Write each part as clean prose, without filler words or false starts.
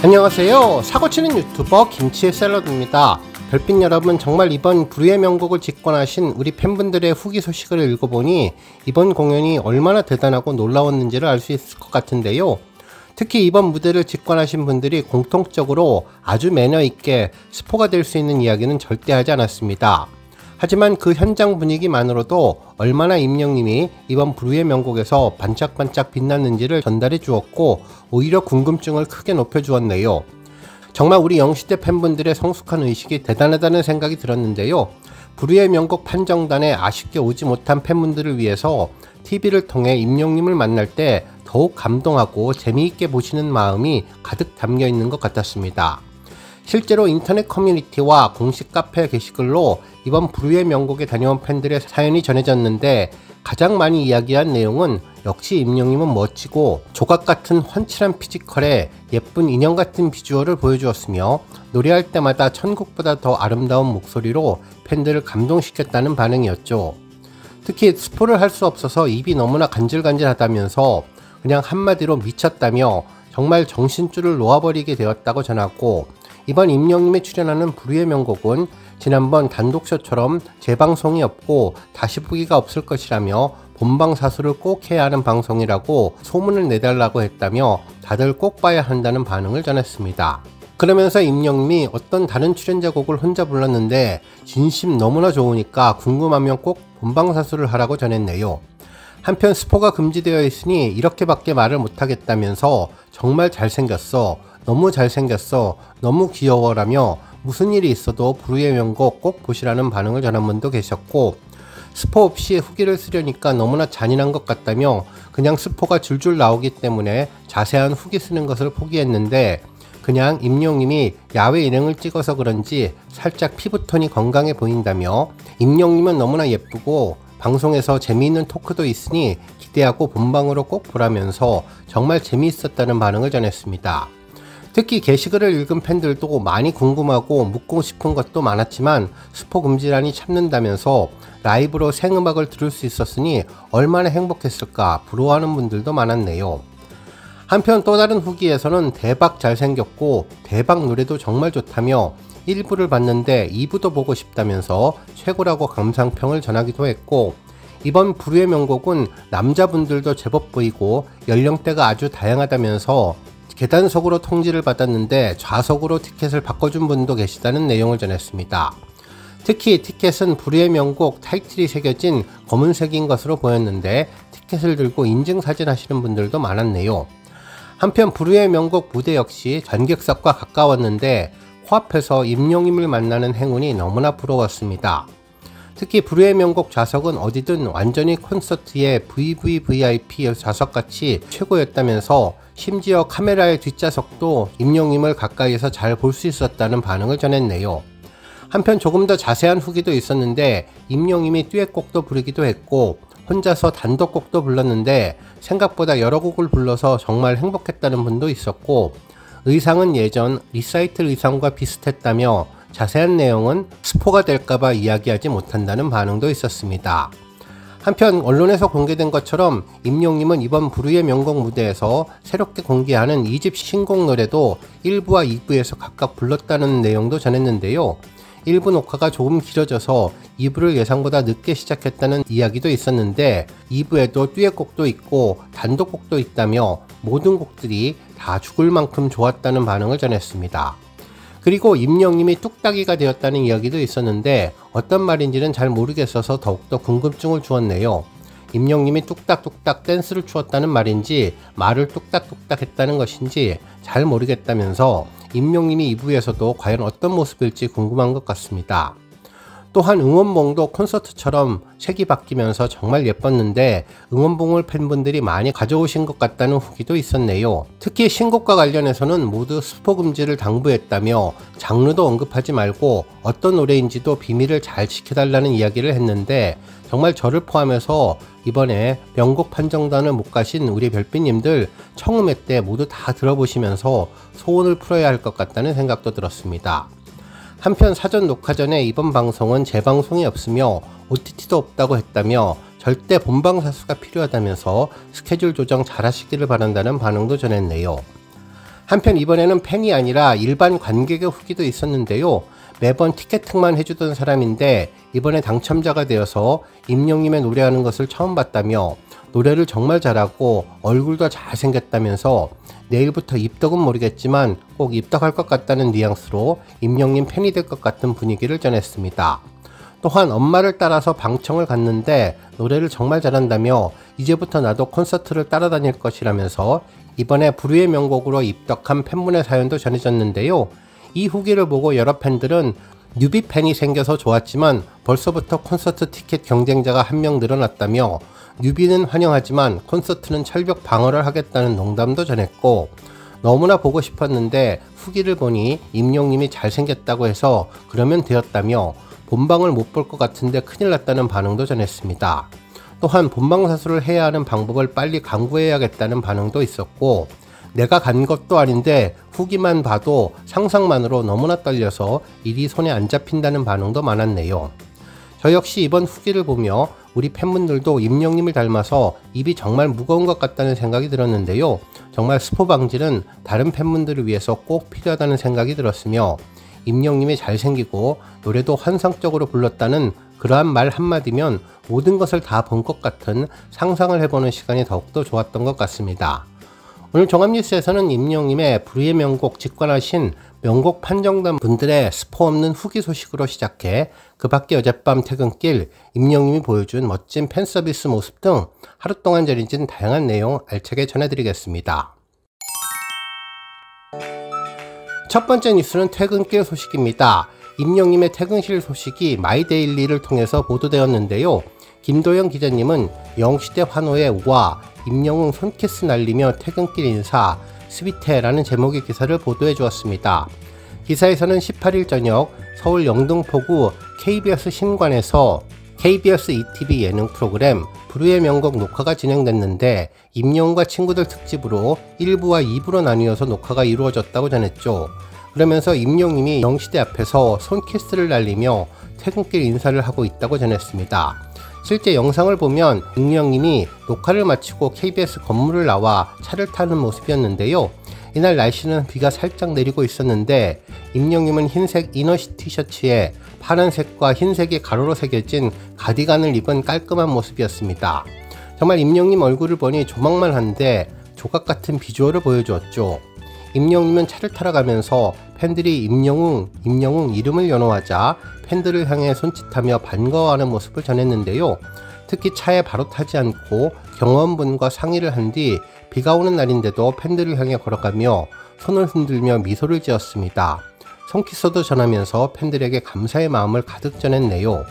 안녕하세요. 사고치는 유튜버 김치의 샐러드입니다. 별빛 여러분, 정말 이번 불후의 명곡을 직관하신 우리 팬분들의 후기 소식을 읽어보니 이번 공연이 얼마나 대단하고 놀라웠는지를 알 수 있을 것 같은데요. 특히 이번 무대를 직관하신 분들이 공통적으로 아주 매너있게 스포가 될 수 있는 이야기는 절대 하지 않았습니다. 하지만 그 현장 분위기만으로도 얼마나 임영님이 이번 불후의 명곡에서 반짝반짝 빛났는지를 전달해 주었고, 오히려 궁금증을 크게 높여 주었네요. 정말 우리 영시대 팬분들의 성숙한 의식이 대단하다는 생각이 들었는데요. 불후의 명곡 판정단에 아쉽게 오지 못한 팬분들을 위해서 TV를 통해 임영님을 만날 때 더욱 감동하고 재미있게 보시는 마음이 가득 담겨 있는 것 같았습니다. 실제로 인터넷 커뮤니티와 공식 카페 게시글로 이번 불후의 명곡에 다녀온 팬들의 사연이 전해졌는데, 가장 많이 이야기한 내용은 역시 임영님은 멋지고 조각같은 훤칠한 피지컬에 예쁜 인형같은 비주얼을 보여주었으며, 노래할 때마다 천국보다 더 아름다운 목소리로 팬들을 감동시켰다는 반응이었죠. 특히 스포를 할 수 없어서 입이 너무나 간질간질하다면서 그냥 한마디로 미쳤다며 정말 정신줄을 놓아버리게 되었다고 전하고, 이번 임영님이 출연하는 불후의 명곡은 지난번 단독쇼처럼 재방송이 없고 다시 보기가 없을 것이라며 본방사수를 꼭 해야 하는 방송이라고 소문을 내달라고 했다며 다들 꼭 봐야 한다는 반응을 전했습니다. 그러면서 임영님이 어떤 다른 출연자 곡을 혼자 불렀는데 진심 너무나 좋으니까 궁금하면 꼭 본방사수를 하라고 전했네요. 한편 스포가 금지되어 있으니 이렇게밖에 말을 못하겠다면서 정말 잘생겼어, 너무 잘생겼어, 너무 귀여워라며 무슨 일이 있어도 불후의 명곡 꼭 보시라는 반응을 전한 분도 계셨고, 스포 없이 후기를 쓰려니까 너무나 잔인한 것 같다며 그냥 스포가 줄줄 나오기 때문에 자세한 후기 쓰는 것을 포기했는데, 그냥 임영님이 야외 일행을 찍어서 그런지 살짝 피부톤이 건강해 보인다며 임영님은 너무나 예쁘고 방송에서 재미있는 토크도 있으니 기대하고 본방으로 꼭 보라면서 정말 재미있었다는 반응을 전했습니다. 특히 게시글을 읽은 팬들도 많이 궁금하고 묻고 싶은 것도 많았지만 스포 금지란이 참는다면서 라이브로 생음악을 들을 수 있었으니 얼마나 행복했을까 부러워하는 분들도 많았네요. 한편 또 다른 후기에서는 대박 잘생겼고 대박 노래도 정말 좋다며 1부를 봤는데 2부도 보고 싶다면서 최고라고 감상평을 전하기도 했고, 이번 불후의 명곡은 남자분들도 제법 보이고 연령대가 아주 다양하다면서 계단석으로 통지를 받았는데 좌석으로 티켓을 바꿔준 분도 계시다는 내용을 전했습니다. 특히 티켓은 불후의 명곡 타이틀이 새겨진 검은색인 것으로 보였는데 티켓을 들고 인증사진 하시는 분들도 많았네요. 한편 불후의 명곡 무대 역시 관객석과 가까웠는데 코앞에서 임영님을 만나는 행운이 너무나 부러웠습니다. 특히 불후의 명곡 좌석은 어디든 완전히 콘서트의 VVVIP 좌석같이 최고였다면서 심지어 카메라의 뒷좌석도 임영님을 가까이에서 잘 볼 수 있었다는 반응을 전했네요. 한편 조금 더 자세한 후기도 있었는데 임영님이 듀엣곡도 부르기도 했고 혼자서 단독곡도 불렀는데 생각보다 여러 곡을 불러서 정말 행복했다는 분도 있었고, 의상은 예전 리사이틀 의상과 비슷했다며 자세한 내용은 스포가 될까봐 이야기하지 못한다는 반응도 있었습니다. 한편 언론에서 공개된 것처럼 임영님은 이번 불후의 명곡 무대에서 새롭게 공개하는 2집 신곡 노래도 1부와 2부에서 각각 불렀다는 내용도 전했는데요. 1부 녹화가 조금 길어져서 2부를 예상보다 늦게 시작했다는 이야기도 있었는데 2부에도 듀엣곡도 있고 단독곡도 있다며 모든 곡들이 다 죽을 만큼 좋았다는 반응을 전했습니다. 그리고 임영님이 뚝딱이가 되었다는 이야기도 있었는데 어떤 말인지는 잘 모르겠어서 더욱더 궁금증을 주었네요. 임영님이 뚝딱뚝딱 댄스를 추었다는 말인지 말을 뚝딱뚝딱 했다는 것인지 잘 모르겠다면서 임영님이 2부에서도 과연 어떤 모습일지 궁금한 것 같습니다. 또한 응원봉도 콘서트처럼 색이 바뀌면서 정말 예뻤는데 응원봉을 팬분들이 많이 가져오신 것 같다는 후기도 있었네요. 특히 신곡과 관련해서는 모두 스포 금지를 당부했다며 장르도 언급하지 말고 어떤 노래인지도 비밀을 잘 지켜달라는 이야기를 했는데, 정말 저를 포함해서 이번에 명곡 판정단을 못 가신 우리 별빛님들 청음회 때 모두 다 들어보시면서 소원을 풀어야 할 것 같다는 생각도 들었습니다. 한편 사전 녹화 전에 이번 방송은 재방송이 없으며 OTT도 없다고 했다며 절대 본방사수가 필요하다면서 스케줄 조정 잘 하시기를 바란다는 반응도 전했네요. 한편 이번에는 팬이 아니라 일반 관객의 후기도 있었는데요. 매번 티켓팅만 해주던 사람인데 이번에 당첨자가 되어서 임영님의 노래하는 것을 처음 봤다며 노래를 정말 잘하고 얼굴도 잘생겼다면서 내일부터 입덕은 모르겠지만 꼭 입덕할 것 같다는 뉘앙스로 임영님 팬이 될 것 같은 분위기를 전했습니다. 또한 엄마를 따라서 방청을 갔는데 노래를 정말 잘한다며 이제부터 나도 콘서트를 따라다닐 것이라면서 이번에 불후의 명곡으로 입덕한 팬분의 사연도 전해졌는데요. 이 후기를 보고 여러 팬들은 뉴비 팬이 생겨서 좋았지만 벌써부터 콘서트 티켓 경쟁자가 한 명 늘어났다며 뉴비는 환영하지만 콘서트는 철벽 방어를 하겠다는 농담도 전했고, 너무나 보고 싶었는데 후기를 보니 임영님이 잘생겼다고 해서 그러면 되었다며 본방을 못 볼 것 같은데 큰일 났다는 반응도 전했습니다. 또한 본방사수를 해야 하는 방법을 빨리 강구해야겠다는 반응도 있었고, 내가 간 것도 아닌데 후기만 봐도 상상만으로 너무나 떨려서 일이 손에 안 잡힌다는 반응도 많았네요. 저 역시 이번 후기를 보며 우리 팬분들도 임영님을 닮아서 입이 정말 무거운 것 같다는 생각이 들었는데요. 정말 스포 방지는 다른 팬분들을 위해서 꼭 필요하다는 생각이 들었으며, 임영님이 잘생기고 노래도 환상적으로 불렀다는 그러한 말 한마디면 모든 것을 다 본 것 같은 상상을 해보는 시간이 더욱더 좋았던 것 같습니다. 오늘 종합뉴스에서는 임영님의 불후의 명곡 직관하신 명곡 판정단 분들의 스포 없는 후기 소식으로 시작해 그 밖에 어젯밤 퇴근길 임영님이 보여준 멋진 팬서비스 모습 등 하루 동안 전해진 다양한 내용 알차게 전해드리겠습니다. 첫 번째 뉴스는 퇴근길 소식입니다. 임영님의 퇴근실 소식이 마이데일리를 통해서 보도되었는데요. 김도영 기자님은 영시대 환호의 우와, 임영웅 손키스 날리며 퇴근길 인사, 스위테라는 제목의 기사를 보도해 주었습니다. 기사에서는 18일 저녁 서울 영등포구 KBS 신관에서 KBS ETV 예능 프로그램 불후의 명곡 녹화가 진행됐는데 임영웅과 친구들 특집으로 1부와 2부로 나뉘어서 녹화가 이루어졌다고 전했죠. 그러면서 임영웅님이 영시대 앞에서 손키스를 날리며 퇴근길 인사를 하고 있다고 전했습니다. 실제 영상을 보면 임영웅님이 녹화를 마치고 KBS 건물을 나와 차를 타는 모습이었는데요. 이날 날씨는 비가 살짝 내리고 있었는데 임영웅님은 흰색 이너시 티셔츠에 파란색과 흰색이 가로로 새겨진 가디건을 입은 깔끔한 모습이었습니다. 정말 임영웅님 얼굴을 보니 조망만 한데 조각같은 비주얼을 보여주었죠. 임영웅님은 차를 타러 가면서 팬들이 임영웅 이름을 연호하자 팬들을 향해 손짓하며 반가워하는 모습을 전했는데요. 특히 차에 바로 타지 않고 경호원분과 상의를 한 뒤 비가 오는 날인데도 팬들을 향해 걸어가며 손을 흔들며 미소를 지었습니다. 손키스도 전하면서 팬들에게 감사의 마음을 가득 전했네요.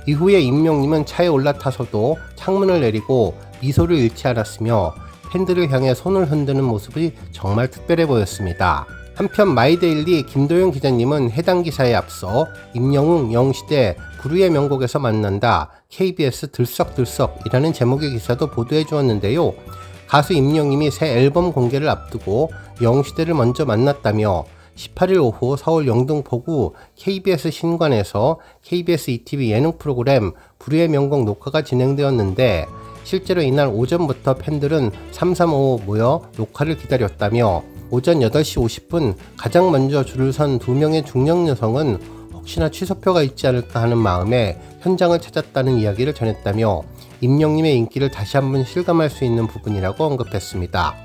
이후에 임영웅님은 차에 올라타서도 창문을 내리고 미소를 잃지 않았으며 팬들을 향해 손을 흔드는 모습이 정말 특별해 보였습니다. 한편 마이데일리 김도영 기자님은 해당 기사에 앞서 임영웅 영시대 불후의 명곡에서 만난다 KBS 들썩들썩이라는 제목의 기사도 보도해 주었는데요. 가수 임영웅님이 새 앨범 공개를 앞두고 영시대를 먼저 만났다며 18일 오후 서울 영등포구 KBS 신관에서 KBS ETV 예능 프로그램 불후의 명곡 녹화가 진행되었는데, 실제로 이날 오전부터 팬들은 335 모여 녹화를 기다렸다며 오전 8시 50분 가장 먼저 줄을 선 2명의 중년 여성은 혹시나 취소표가 있지 않을까 하는 마음에 현장을 찾았다는 이야기를 전했다며 임영웅님의 인기를 다시 한번 실감할 수 있는 부분이라고 언급했습니다.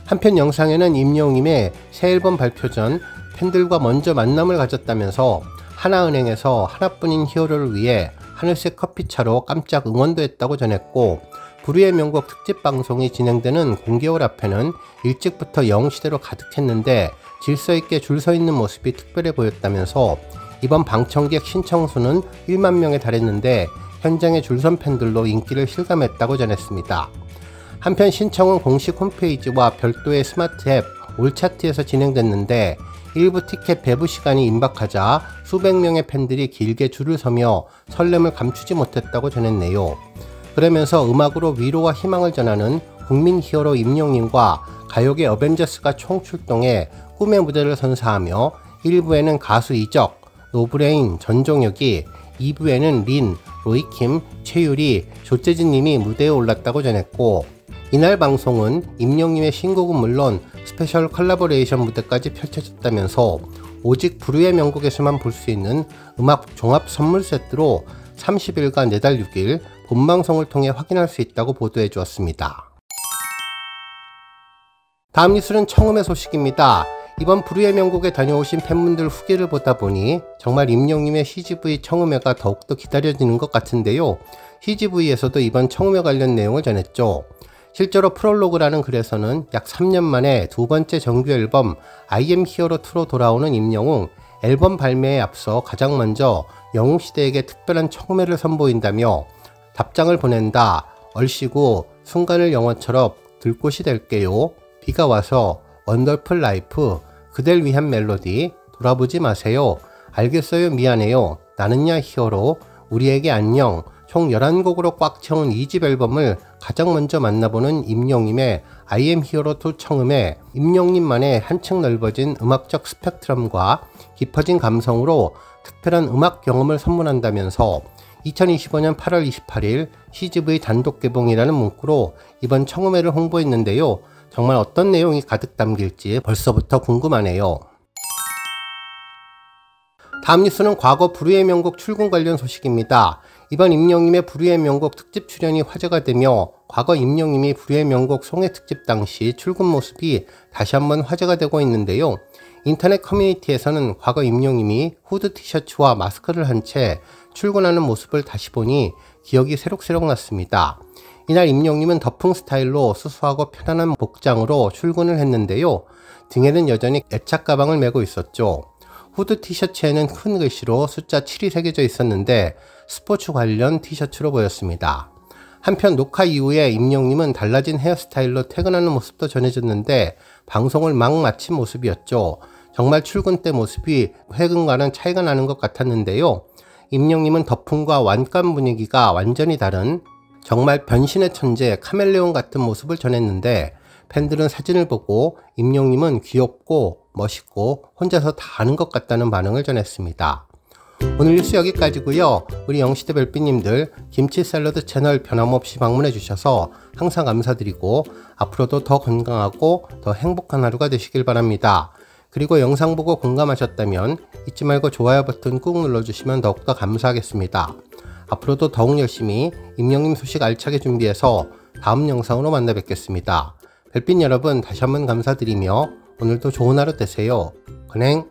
한편 영상에는 임영웅님의 새 앨범 발표 전 팬들과 먼저 만남을 가졌다면서 하나은행에서 하나뿐인 히어로를 위해 하늘색 커피차로 깜짝 응원도 했다고 전했고, 불후의 명곡 특집 방송이 진행되는 공개홀 앞에는 일찍부터 영시대로 가득했는데 질서있게 줄 서 있는 모습이 특별해 보였다면서 이번 방청객 신청수는 1만 명에 달했는데 현장에 줄선 팬들로 인기를 실감했다고 전했습니다. 한편 신청은 공식 홈페이지와 별도의 스마트 앱 올차트에서 진행됐는데 일부 티켓 배부 시간이 임박하자 수백 명의 팬들이 길게 줄을 서며 설렘을 감추지 못했다고 전했네요. 그러면서 음악으로 위로와 희망을 전하는 국민 히어로 임영웅님과 가요계 어벤져스가 총출동해 꿈의 무대를 선사하며 1부에는 가수 이적, 노브레인, 전종혁이, 2부에는 린, 로이킴, 최유리, 조재진님이 무대에 올랐다고 전했고, 이날 방송은 임영웅님의 신곡은 물론 스페셜 컬래버레이션 무대까지 펼쳐졌다면서 오직 불후의 명곡에서만 볼 수 있는 음악 종합 선물 세트로 30일과 내달 6일 본방송을 통해 확인할 수 있다고 보도해 주었습니다. 다음 뉴스는 청음의 소식입니다. 이번 불후의 명곡에 다녀오신 팬분들 후기를 보다 보니 정말 임영님의 CGV 청음회가 더욱더 기다려지는 것 같은데요. CGV에서도 이번 청음회 관련 내용을 전했죠. 실제로 프롤로그라는 글에서는 약 3년 만에 두 번째 정규 앨범 I am Hero 2로 돌아오는 임영웅, 앨범 발매에 앞서 가장 먼저 영웅시대에게 특별한 청음회를 선보인다며 답장을 보낸다, 얼씨구, 순간을 영화처럼 들꽃이 될게요, 비가 와서, 원더풀 라이프, 그댈 위한 멜로디, 돌아보지 마세요, 알겠어요 미안해요, 나는야 히어로, 우리에게 안녕, 총 11곡으로 꽉 채운 2집 앨범을 가장 먼저 만나보는 임영님의 I am Hero 2 청음에 임영님만의 한층 넓어진 음악적 스펙트럼과 깊어진 감성으로 특별한 음악 경험을 선물한다면서 2025년 8월 28일 CGV 단독 개봉이라는 문구로 이번 청음회를 홍보했는데요. 정말 어떤 내용이 가득 담길지 벌써부터 궁금하네요. 다음 뉴스는 과거 불후의 명곡 출근 관련 소식입니다. 이번 임영님의 불후의 명곡 특집 출연이 화제가 되며 과거 임영님이 불후의 명곡 송해 특집 당시 출근 모습이 다시 한번 화제가 되고 있는데요. 인터넷 커뮤니티에서는 과거 임영님이 후드 티셔츠와 마스크를 한 채 출근하는 모습을 다시 보니 기억이 새록새록 났습니다. 이날 임영님은 더풍 스타일로 수수하고 편안한 복장으로 출근을 했는데요. 등에는 여전히 애착 가방을 메고 있었죠. 후드 티셔츠에는 큰 글씨로 숫자 7이 새겨져 있었는데 스포츠 관련 티셔츠로 보였습니다. 한편 녹화 이후에 임영님은 달라진 헤어스타일로 퇴근하는 모습도 전해졌는데 방송을 막 마친 모습이었죠. 정말 출근 때 모습이 회근과는 차이가 나는 것 같았는데요. 임영님은 덕풍과 완감 분위기가 완전히 다른 정말 변신의 천재 카멜레온 같은 모습을 전했는데 팬들은 사진을 보고 임영님은 귀엽고 멋있고 혼자서 다 아는 것 같다는 반응을 전했습니다. 오늘 뉴스 여기까지고요. 우리 영시대 별빛님들 김치 샐러드 채널 변함없이 방문해 주셔서 항상 감사드리고 앞으로도 더 건강하고 더 행복한 하루가 되시길 바랍니다. 그리고 영상 보고 공감하셨다면 잊지 말고 좋아요 버튼 꾹 눌러주시면 더욱더 감사하겠습니다. 앞으로도 더욱 열심히 임영님 소식 알차게 준비해서 다음 영상으로 만나 뵙겠습니다. 별빛 여러분 다시 한번 감사드리며 오늘도 좋은 하루 되세요. 건행!